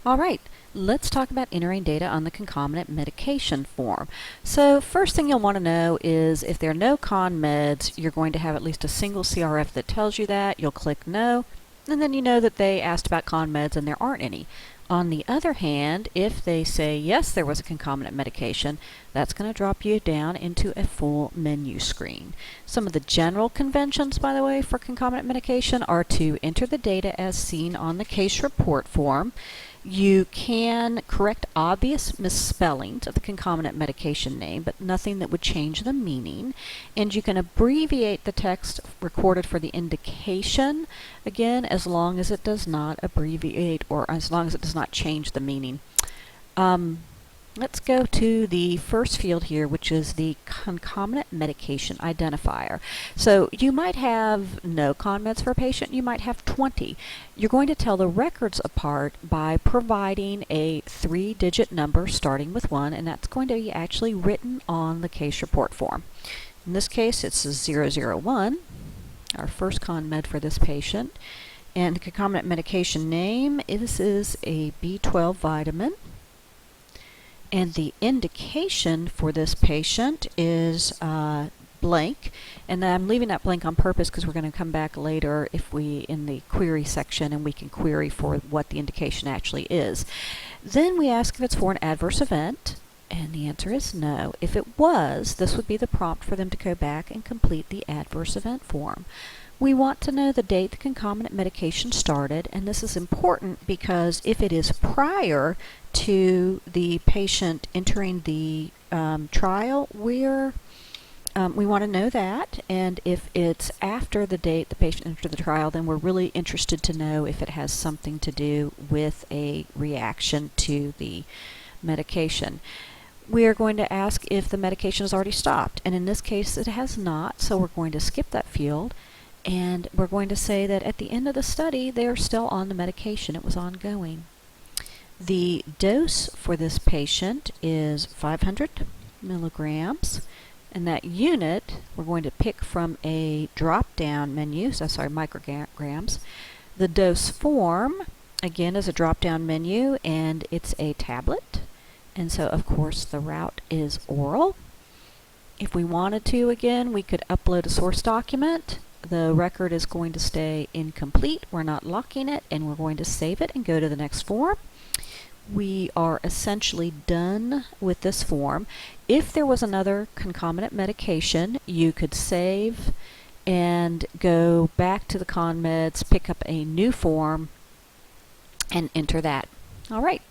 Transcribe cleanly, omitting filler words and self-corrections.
All right, let's talk about entering data on the concomitant medication form. So first thing you'll want to know is if there are no con meds, you're going to have at least a single CRF that tells you that. You'll click no, and then you know that they asked about con meds and there aren't any. On the other hand, if they say yes, there was a concomitant medication, that's going to drop you down into a full menu screen. Some of the general conventions, by the way, for concomitant medication are to enter the data as seen on the case report form. You can correct obvious misspellings of the concomitant medication name, but nothing that would change the meaning. And you can abbreviate the text recorded for the indication, again, as long as it does not abbreviate or as long as it does not change the meaning. Let's go to the first field here, which is the concomitant medication identifier. So you might have no con meds for a patient, you might have 20. You're going to tell the records apart by providing a 3-digit number starting with 1, and that's going to be actually written on the case report form. In this case, it's 001, our first con med for this patient. And the concomitant medication name, this is a B12 vitamin. And the indication for this patient is blank, and I'm leaving that blank on purpose because we're going to come back later in the query section, and we can query for what the indication actually is. Then we ask if it's for an adverse event, and the answer is no. If it was, this would be the prompt for them to go back and complete the adverse event form. We want to know the date the concomitant medication started, and this is important because if it is prior to the patient entering the trial, we want to know that, and if it's after the date the patient entered the trial, then we're really interested to know if it has something to do with a reaction to the medication. We are going to ask if the medication has already stopped, and in this case it has not, so we're going to skip that field. And we're going to say that at the end of the study, they are still on the medication. It was ongoing. The dose for this patient is 500 milligrams. And that unit, we're going to pick from a drop-down menu, micrograms. The dose form, again, is a drop-down menu, and it's a tablet. And so, of course, the route is oral. If we wanted to, again, we could upload a source document. The record is going to stay incomplete. We're not locking it, and we're going to save it and go to the next form. We are essentially done with this form. If there was another concomitant medication, you could save and go back to the con meds, pick up a new form, and enter that. All right.